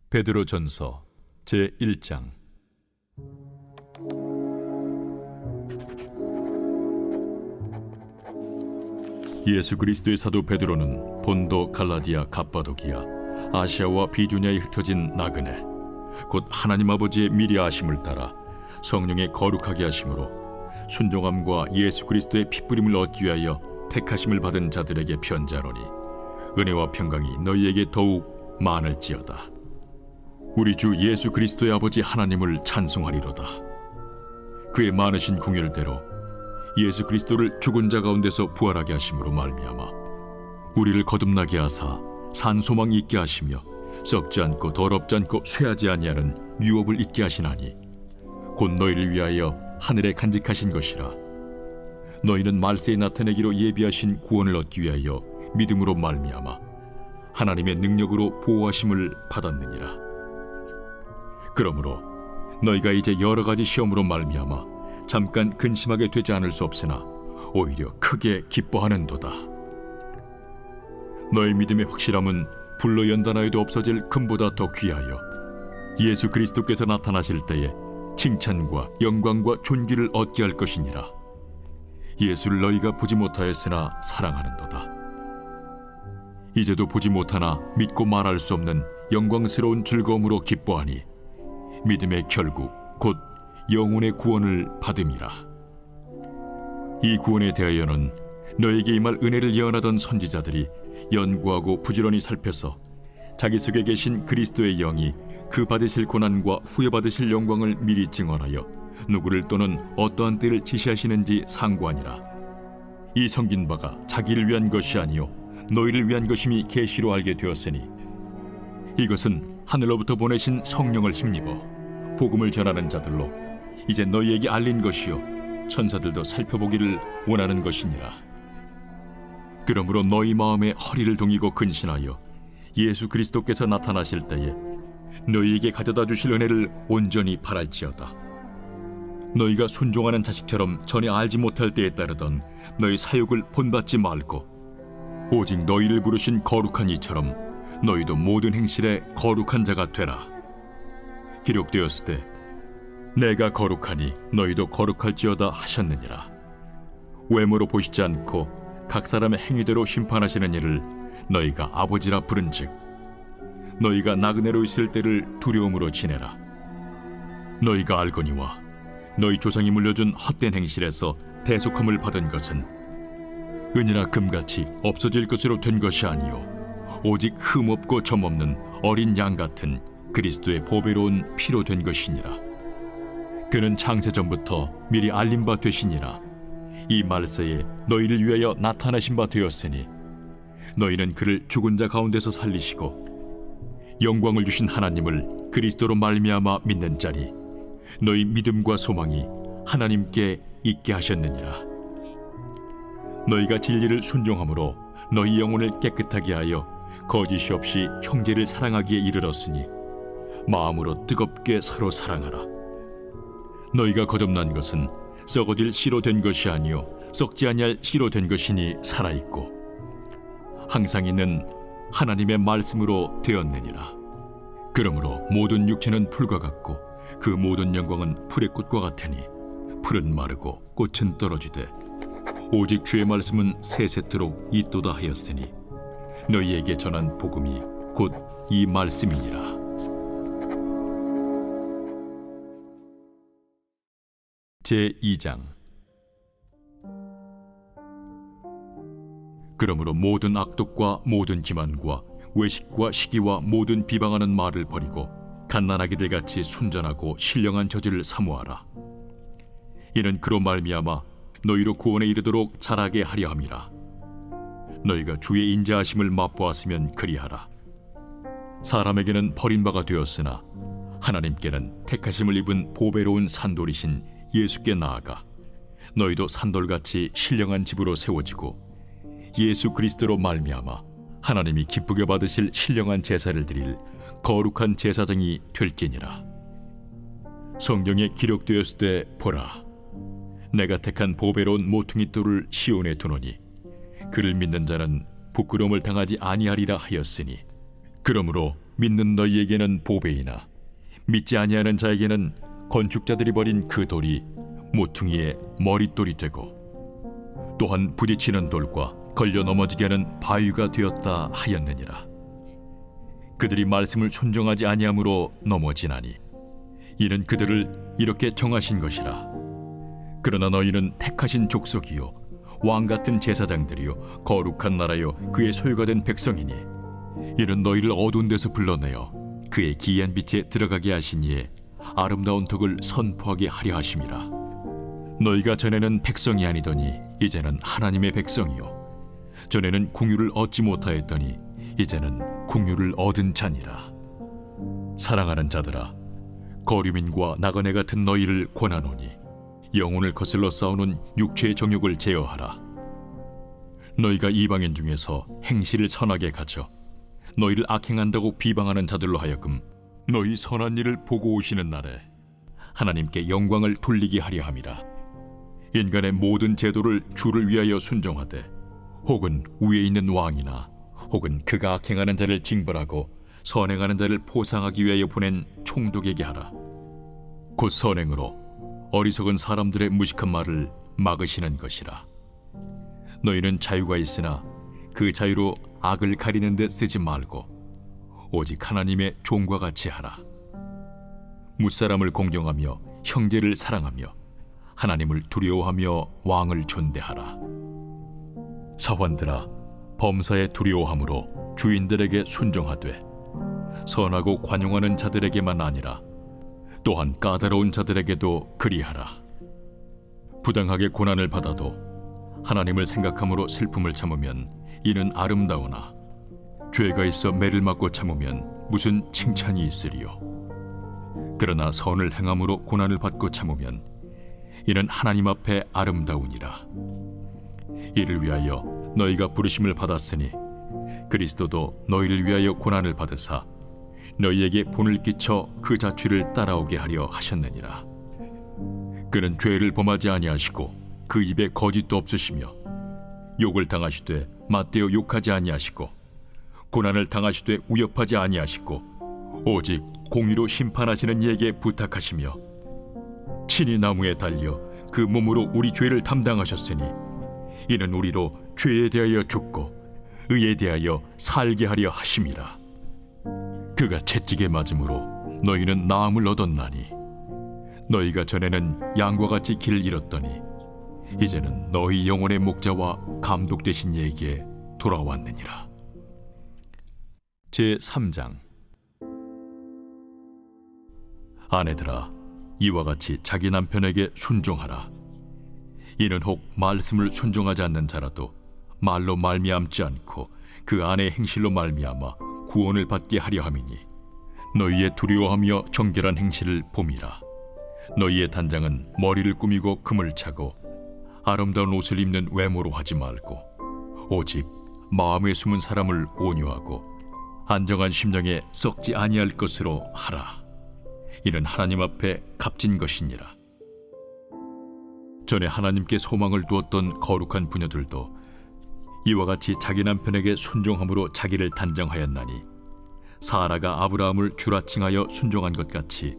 베드로전서 제1장. 예수 그리스도의 사도 베드로는 본도, 갈라디아, 갑바도기아, 아시아와 비두냐에 흩어진 나그네, 곧 하나님 아버지의 미리 아심을 따라 성령의 거룩하게 하심으로 순종함과 예수 그리스도의 핏부림을 얻기 위하여 택하심을 받은 자들에게 편지하노니, 은혜와 평강이 너희에게 더욱 많을지어다. 우리 주 예수 그리스도의 아버지 하나님을 찬송하리로다. 그의 많으신 궁율대로 예수 그리스도를 죽은 자 가운데서 부활하게 하심으로 말미암아 우리를 거듭나게 하사 산 소망 있게 하시며 썩지 않고 더럽지 않고 쇠하지 아니하는 유업을 있게 하시나니, 곧 너희를 위하여 하늘에 간직하신 것이라. 너희는 말세에 나타내기로 예비하신 구원을 얻기 위하여 믿음으로 말미암아 하나님의 능력으로 보호하심을 받았느니라. 그러므로 너희가 이제 여러 가지 시험으로 말미암아 잠깐 근심하게 되지 않을 수 없으나 오히려 크게 기뻐하는도다. 너희 믿음의 확실함은 불로 연단하여도 없어질 금보다 더 귀하여 예수 그리스도께서 나타나실 때에 칭찬과 영광과 존귀를 얻게 할 것이니라. 예수를 너희가 보지 못하였으나 사랑하는도다. 이제도 보지 못하나 믿고 말할 수 없는 영광스러운 즐거움으로 기뻐하니, 믿음의 결국 곧 영혼의 구원을 받음이라. 이 구원에 대하여는 너에게 임할 은혜를 예언하던 선지자들이 연구하고 부지런히 살펴서 자기 속에 계신 그리스도의 영이 그 받으실 고난과 후에 받으실 영광을 미리 증언하여 누구를 또는 어떠한 때를 지시하시는지 상고하니라. 이 섬긴 바가 자기를 위한 것이 아니요 너희를 위한 것임이 계시로 알게 되었으니, 이것은 하늘로부터 보내신 성령을 힘입어 복음을 전하는 자들로 이제 너희에게 알린 것이요 천사들도 살펴보기를 원하는 것이니라. 그러므로 너희 마음에 허리를 동이고 근신하여 예수 그리스도께서 나타나실 때에 너희에게 가져다 주실 은혜를 온전히 바랄지어다. 너희가 순종하는 자식처럼 전에 알지 못할 때에 따르던 너희 사욕을 본받지 말고 오직 너희를 부르신 거룩한 이처럼 너희도 모든 행실에 거룩한 자가 되라. 기록되었으되 내가 거룩하니 너희도 거룩할지어다 하셨느니라. 외모로 보시지 않고 각 사람의 행위대로 심판하시는 이를 너희가 아버지라 부른즉, 너희가 나그네로 있을 때를 두려움으로 지내라. 너희가 알거니와 너희 조상이 물려준 헛된 행실에서 대속함을 받은 것은 은이나 금같이 없어질 것으로 된 것이 아니요 오직 흠없고 점없는 어린 양 같은 그리스도의 보배로운 피로 된 것이니라. 그는 창세전부터 미리 알린 바 되시니라. 이 말세에 너희를 위하여 나타나신 바 되었으니, 너희는 그를 죽은 자 가운데서 살리시고 영광을 주신 하나님을 그리스도로 말미암아 믿는 자니 너희 믿음과 소망이 하나님께 있게 하셨느니라. 너희가 진리를 순종함으로 너희 영혼을 깨끗하게 하여 거짓이 없이 형제를 사랑하기에 이르렀으니, 마음으로 뜨겁게 서로 사랑하라. 너희가 거듭난 것은 썩어질 씨로 된 것이 아니요 썩지 아니할 씨로 된 것이니 살아있고 항상 있는 하나님의 말씀으로 되었느니라. 그러므로 모든 육체는 풀과 같고 그 모든 영광은 풀의 꽃과 같으니, 풀은 마르고 꽃은 떨어지되 오직 주의 말씀은 세세토록 있도다 하였으니, 너희에게 전한 복음이 곧 이 말씀이니라. 제2장. 그러므로 모든 악독과 모든 기만과 외식과 시기와 모든 비방하는 말을 버리고 갓난아기들 같이 순전하고 신령한 저지를 사모하라. 이는 그로 말미암아 너희로 구원에 이르도록 자라게 하려 함이라. 너희가 주의 인자하심을 맛보았으면 그리하라. 사람에게는 버림바가 되었으나 하나님께는 택하심을 입은 보배로운 산돌이신 예수께 나아가 너희도 산돌같이 신령한 집으로 세워지고 예수 그리스도로 말미암아 하나님이 기쁘게 받으실 신령한 제사를 드릴 거룩한 제사장이 될지니라. 성경에 기록되었을 때 보라, 내가 택한 보배로운 모퉁이 돌을 시온에 두노니 그를 믿는 자는 부끄러움을 당하지 아니하리라 하였으니, 그러므로 믿는 너희에게는 보배이나 믿지 아니하는 자에게는 건축자들이 버린 그 돌이 모퉁이의 머릿돌이 되고 또한 부딪히는 돌과 걸려 넘어지게 하는 바위가 되었다 하였느니라. 그들이 말씀을 순종하지 아니함으로 넘어지나니 이는 그들을 이렇게 정하신 것이라. 그러나 너희는 택하신 족속이요 왕 같은 제사장들이요 거룩한 나라요 그의 소유가 된 백성이니 이는 너희를 어두운 데서 불러내어 그의 기이한 빛에 들어가게 하시니에 아름다운 덕을 선포하게 하려 하심이라. 너희가 전에는 백성이 아니더니 이제는 하나님의 백성이요 전에는 궁유를 얻지 못하였더니 이제는 궁유를 얻은 자니라. 사랑하는 자들아, 거류민과 나그네 같은 너희를 권하노니 영혼을 거슬러 싸우는 육체의 정욕을 제어하라. 너희가 이방인 중에서 행실을 선하게 가져 너희를 악행한다고 비방하는 자들로 하여금 너희 선한 일을 보고 오시는 날에 하나님께 영광을 돌리게 하려 함이라. 인간의 모든 제도를 주를 위하여 순종하되 혹은 위에 있는 왕이나 혹은 그가 악행하는 자를 징벌하고 선행하는 자를 포상하기 위하여 보낸 총독에게 하라. 곧 선행으로 어리석은 사람들의 무식한 말을 막으시는 것이라. 너희는 자유가 있으나 그 자유로 악을 가리는 데 쓰지 말고 오직 하나님의 종과 같이 하라. 무사람을 공경하며 형제를 사랑하며 하나님을 두려워하며 왕을 존대하라. 사환들아, 범사에 두려워함으로 주인들에게 순종하되 선하고 관용하는 자들에게만 아니라 또한 까다로운 자들에게도 그리하라. 부당하게 고난을 받아도 하나님을 생각함으로 슬픔을 참으면 이는 아름다우나 죄가 있어 매를 맞고 참으면 무슨 칭찬이 있으리요. 그러나 선을 행함으로 고난을 받고 참으면 이는 하나님 앞에 아름다우니라. 이를 위하여 너희가 부르심을 받았으니 그리스도도 너희를 위하여 고난을 받으사 너희에게 본을 끼쳐 그 자취를 따라오게 하려 하셨느니라. 그는 죄를 범하지 아니하시고 그 입에 거짓도 없으시며 욕을 당하시되 맞대어 욕하지 아니하시고 고난을 당하시되 위협하지 아니하시고 오직 공의로 심판하시는 이에게 부탁하시며 친히 나무에 달려 그 몸으로 우리 죄를 담당하셨으니 이는 우리로 죄에 대하여 죽고 의에 대하여 살게 하려 하심이라. 그가 채찍에 맞음으로 너희는 나음을 얻었나니 너희가 전에는 양과 같이 길을 잃었더니 이제는 너희 영혼의 목자와 감독 되신 이에게 돌아왔느니라. 제3장. 아내들아, 이와 같이 자기 남편에게 순종하라. 이는 혹 말씀을 순종하지 않는 자라도 말로 말미암지 않고 그 아내의 행실로 말미암아 구원을 받게 하려 함이니 너희의 두려워하며 정결한 행실을 봄이라. 너희의 단장은 머리를 꾸미고 금을 차고 아름다운 옷을 입는 외모로 하지 말고 오직 마음에 숨은 사람을 온유하고 안정한 심령에 썩지 아니할 것으로 하라. 이는 하나님 앞에 값진 것이니라. 전에 하나님께 소망을 두었던 거룩한 부녀들도 이와 같이 자기 남편에게 순종함으로 자기를 단정하였나니 사라가 아브라함을 주라칭하여 순종한 것 같이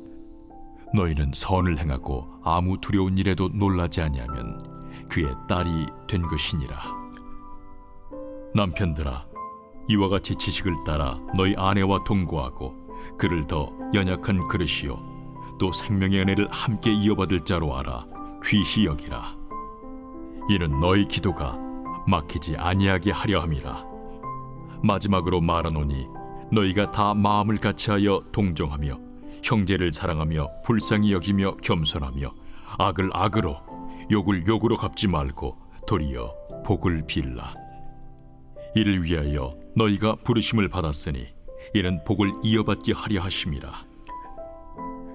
너희는 선을 행하고 아무 두려운 일에도 놀라지 아니하면 그의 딸이 된 것이니라. 남편들아, 이와 같이 지식을 따라 너희 아내와 동거하고 그를 더 연약한 그릇이요 또 생명의 은혜를 함께 이어받을 자로 알아 귀히 여기라. 이는 너희 기도가 막히지 아니하게 하려 함이라. 마지막으로 말하노니 너희가 다 마음을 같이하여 동정하며 형제를 사랑하며 불쌍히 여기며 겸손하며 악을 악으로 욕을 욕으로 갚지 말고 도리어 복을 빌라. 이를 위하여 너희가 부르심을 받았으니 이는 복을 이어받게 하려 하심이라.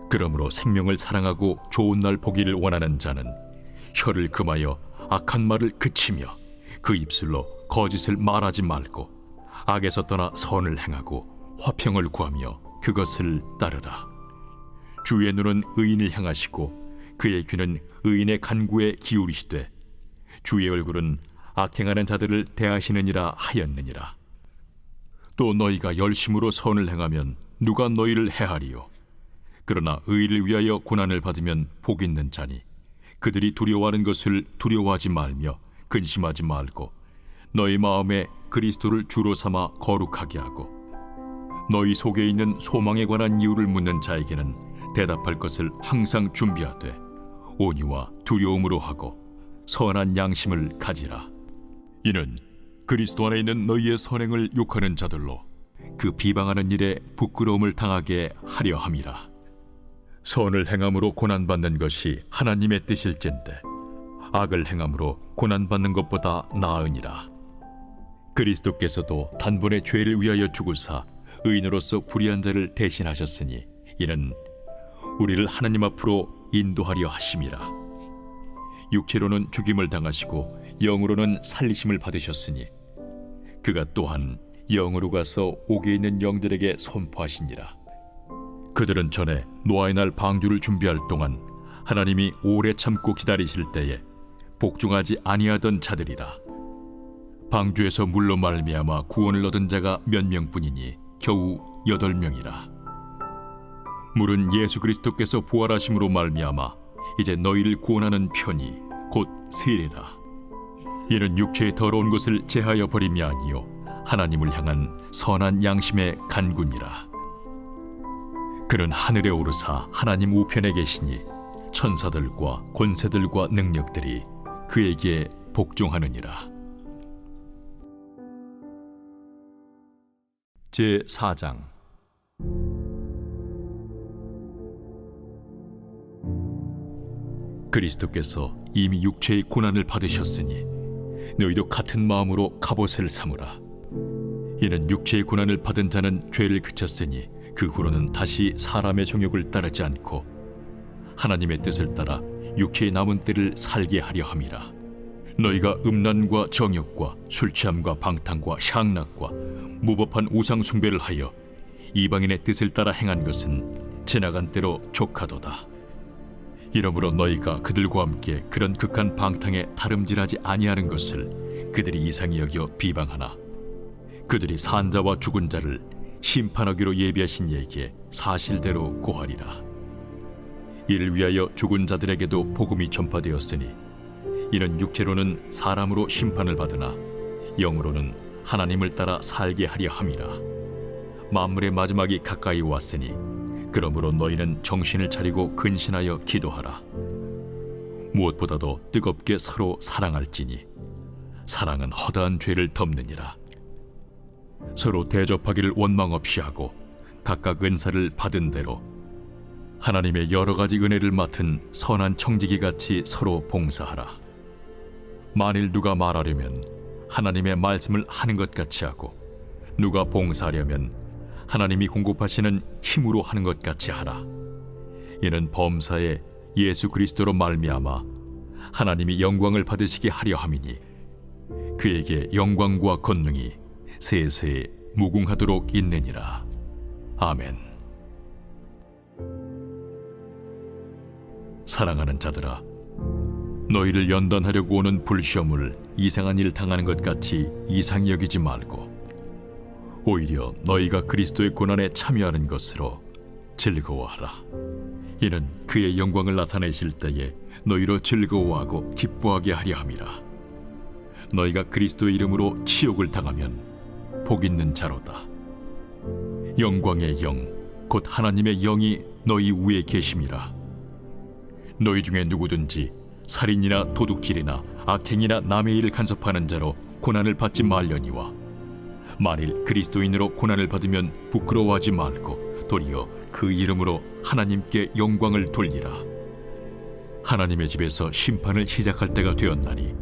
그러므로 생명을 사랑하고 좋은 날 보기를 원하는 자는 혀를 금하여 악한 말을 그치며 그 입술로 거짓을 말하지 말고 악에서 떠나 선을 행하고 화평을 구하며 그것을 따르라. 주의 눈은 의인을 향하시고 그의 귀는 의인의 간구에 기울이시되 주의 얼굴은 악행하는 자들을 대하시느니라 하였느니라. 또 너희가 열심으로 선을 행하면 누가 너희를 해하리요? 그러나 의를 위하여 고난을 받으면 복 있는 자니 그들이 두려워하는 것을 두려워하지 말며 근심하지 말고 너희 마음에 그리스도를 주로 삼아 거룩하게 하고 너희 속에 있는 소망에 관한 이유를 묻는 자에게는 대답할 것을 항상 준비하되 온유와 두려움으로 하고 선한 양심을 가지라. 이는 그리스도 안에 있는 너희의 선행을 욕하는 자들로 그 비방하는 일에 부끄러움을 당하게 하려 함이라. 선을 행함으로 고난받는 것이 하나님의 뜻일진데 악을 행함으로 고난받는 것보다 나으니라. 그리스도께서도 단번에 죄를 위하여 죽으사 의인으로서 불의한 자를 대신하셨으니 이는 우리를 하나님 앞으로 인도하려 하심이라. 육체로는 죽임을 당하시고 영으로는 살리심을 받으셨으니 그가 또한 영으로 가서 옥에 있는 영들에게 선포하시니라. 그들은 전에 노아의 날 방주를 준비할 동안 하나님이 오래 참고 기다리실 때에 복종하지 아니하던 자들이라. 방주에서 물로 말미암아 구원을 얻은 자가 몇 명뿐이니 겨우 8명이라. 물은 예수 그리스도께서 부활하심으로 말미암아 이제 너희를 구원하는 편이 곧 세례라. 이는 육체의 더러운 것을 제하여 버림이 아니요 하나님을 향한 선한 양심의 간구니라. 그는 하늘에 오르사 하나님 우편에 계시니 천사들과 권세들과 능력들이 그에게 복종하느니라. 제4장. 그리스도께서 이미 육체의 고난을 받으셨으니 너희도 같은 마음으로 갑옷을 삼으라. 이는 육체의 고난을 받은 자는 죄를 그쳤으니 그 후로는 다시 사람의 정욕을 따르지 않고 하나님의 뜻을 따라 육체의 남은 때를 살게 하려 함이라. 너희가 음란과 정욕과 술취함과 방탕과 향락과 무법한 우상 숭배를 하여 이방인의 뜻을 따라 행한 것은 지나간 때로 족하도다. 이러므로 너희가 그들과 함께 그런 극한 방탕에 다름질하지 아니하는 것을 그들이 이상히 여겨 비방하나 그들이 산자와 죽은 자를 심판하기로 예비하신 이에게 사실대로 고하리라. 이를 위하여 죽은 자들에게도 복음이 전파되었으니 이는 육체로는 사람으로 심판을 받으나 영으로는 하나님을 따라 살게 하려 함이라. 만물의 마지막이 가까이 왔으니 그러므로 너희는 정신을 차리고 근신하여 기도하라. 무엇보다도 뜨겁게 서로 사랑할지니 사랑은 허다한 죄를 덮느니라. 서로 대접하기를 원망 없이 하고 각각 은사를 받은 대로 하나님의 여러 가지 은혜를 맡은 선한 청지기 같이 서로 봉사하라. 만일 누가 말하려면 하나님의 말씀을 하는 것 같이 하고 누가 봉사하려면 하나님이 공급하시는 힘으로 하는 것 같이 하라. 이는 범사에 예수 그리스도로 말미암아 하나님이 영광을 받으시게 하려 함이니 그에게 영광과 권능이 세세 무궁하도록 있느니라. 아멘. 사랑하는 자들아, 너희를 연단하려고 오는 불시험을 이상한 일 당하는 것 같이 이상히 여기지 말고 오히려 너희가 그리스도의 고난에 참여하는 것으로 즐거워하라. 이는 그의 영광을 나타내실 때에 너희로 즐거워하고 기뻐하게 하려 함이라. 너희가 그리스도의 이름으로 치욕을 당하면 복 있는 자로다. 영광의 영, 곧 하나님의 영이 너희 위에 계심이라. 너희 중에 누구든지 살인이나 도둑질이나 악행이나 남의 일을 간섭하는 자로 고난을 받지 말려니와 만일 그리스도인으로 고난을 받으면 부끄러워하지 말고 도리어 그 이름으로 하나님께 영광을 돌리라. 하나님의 집에서 심판을 시작할 때가 되었나니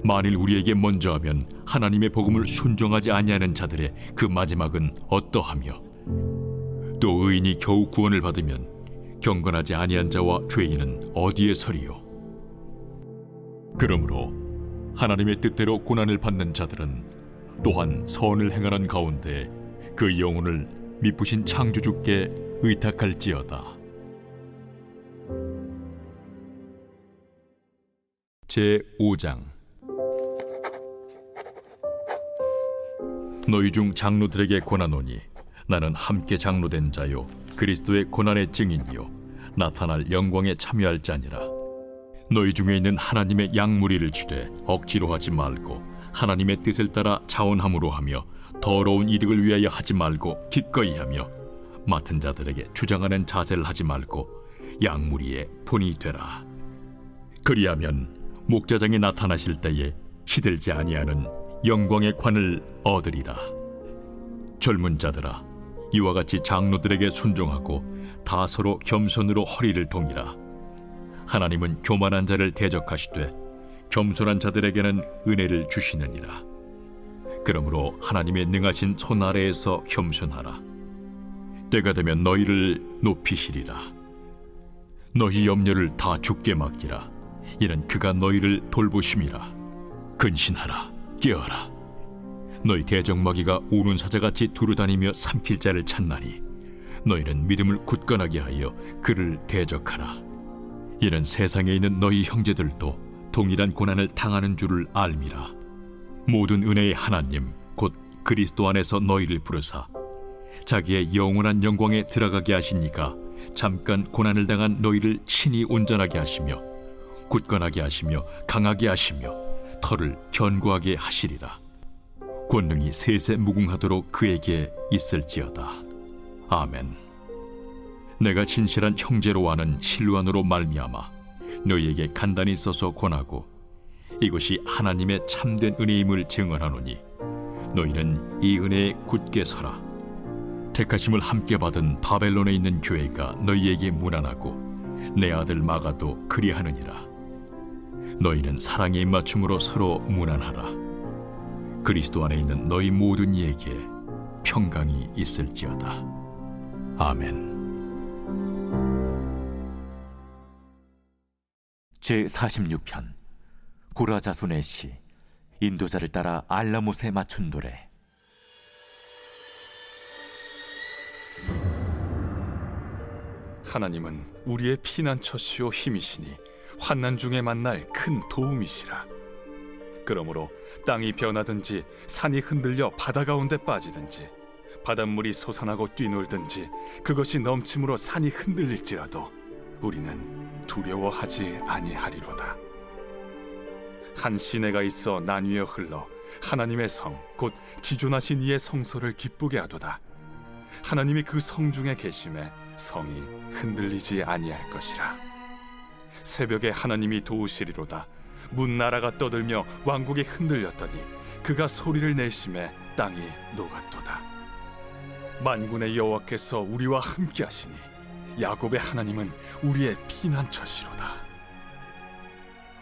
만일 우리에게 먼저 하면 하나님의 복음을 순종하지 아니하는 자들의 그 마지막은 어떠하며 또 의인이 겨우 구원을 받으면 경건하지 아니한 자와 죄인은 어디에 서리요? 그러므로 하나님의 뜻대로 고난을 받는 자들은 또한 선을 행하는 가운데 그 영혼을 미쁘신 창조주께 의탁할지어다. 제5장. 너희 중 장로들에게 권하노니 나는 함께 장로된 자요 그리스도의 고난의 증인이요 나타날 영광에 참여할 자니라. 너희 중에 있는 하나님의 양무리를 주되 억지로 하지 말고 하나님의 뜻을 따라 자원함으로 하며 더러운 이득을 위하여 하지 말고 기꺼이 하며 맡은 자들에게 주장하는 자세를 하지 말고 양무리의 본이 되라. 그리하면 목자장이 나타나실 때에 시들지 아니하는 영광의 관을 얻으리라. 젊은 자들아, 이와 같이 장로들에게 순종하고 다 서로 겸손으로 허리를 동이라. 하나님은 교만한 자를 대적하시되 겸손한 자들에게는 은혜를 주시느니라. 그러므로 하나님의 능하신 손 아래에서 겸손하라. 때가 되면 너희를 높이시리라. 너희 염려를 다 주께 맡기라. 이는 그가 너희를 돌보심이라. 근신하라, 깨어라. 너희 대적마귀가 우는 사자같이 두루다니며 삼킬 자를 찾나니 너희는 믿음을 굳건하게 하여 그를 대적하라. 이는 세상에 있는 너희 형제들도 동일한 고난을 당하는 줄을 알미라. 모든 은혜의 하나님 곧 그리스도 안에서 너희를 부르사 자기의 영원한 영광에 들어가게 하시니까 잠깐 고난을 당한 너희를 친히 온전하게 하시며 굳건하게 하시며 강하게 하시며 털을 견고하게 하시리라. 권능이 세세 무궁하도록 그에게 있을지어다. 아멘. 내가 진실한 형제로 아는 실루안으로 말미암아 너희에게 간단히 써서 권하고 이것이 하나님의 참된 은혜임을 증언하노니 너희는 이 은혜에 굳게 서라. 택하심을 함께 받은 바벨론에 있는 교회가 너희에게 문안하고 내 아들 마가도 그리하느니라. 너희는 사랑의 입맞춤으로 서로 문안하라. 그리스도 안에 있는 너희 모든 이에게 평강이 있을지어다. 아멘. 제46편 고라자손의 시. 인도자를 따라 알라못에 맞춘 노래. 하나님은 우리의 피난처시요 힘이시니 환난 중에 만날 큰 도움이시라. 그러므로 땅이 변하든지 산이 흔들려 바다 가운데 빠지든지 바닷물이 솟아나고 뛰놀든지 그것이 넘침으로 산이 흔들릴지라도 우리는 두려워하지 아니하리로다. 한 시내가 있어 나뉘어 흘러 하나님의 성 곧 지존하신 이의 성소를 기쁘게 하도다. 하나님이 그 성 중에 계심에 성이 흔들리지 아니할 것이라. 새벽에 하나님이 도우시리로다. 문나라가 떠들며 왕국이 흔들렸더니 그가 소리를 내심에 땅이 녹았도다. 만군의 여호와께서 우리와 함께 하시니 야곱의 하나님은 우리의 피난처시로다.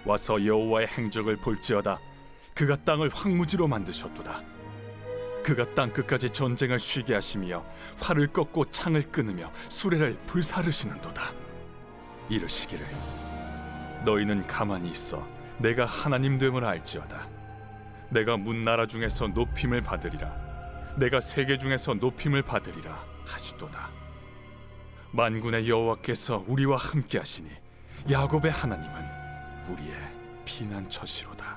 와서 여호와의 행적을 볼지어다. 그가 땅을 황무지로 만드셨도다. 그가 땅 끝까지 전쟁을 쉬게 하시며 활을 꺾고 창을 끊으며 수레를 불사르시는도다. 이르시기를 너희는 가만히 있어 내가 하나님 됨을 알지어다. 내가 문나라 중에서 높임을 받으리라. 내가 세계 중에서 높임을 받으리라 하시도다. 만군의 여호와께서 우리와 함께 하시니 야곱의 하나님은 우리의 피난처시로다.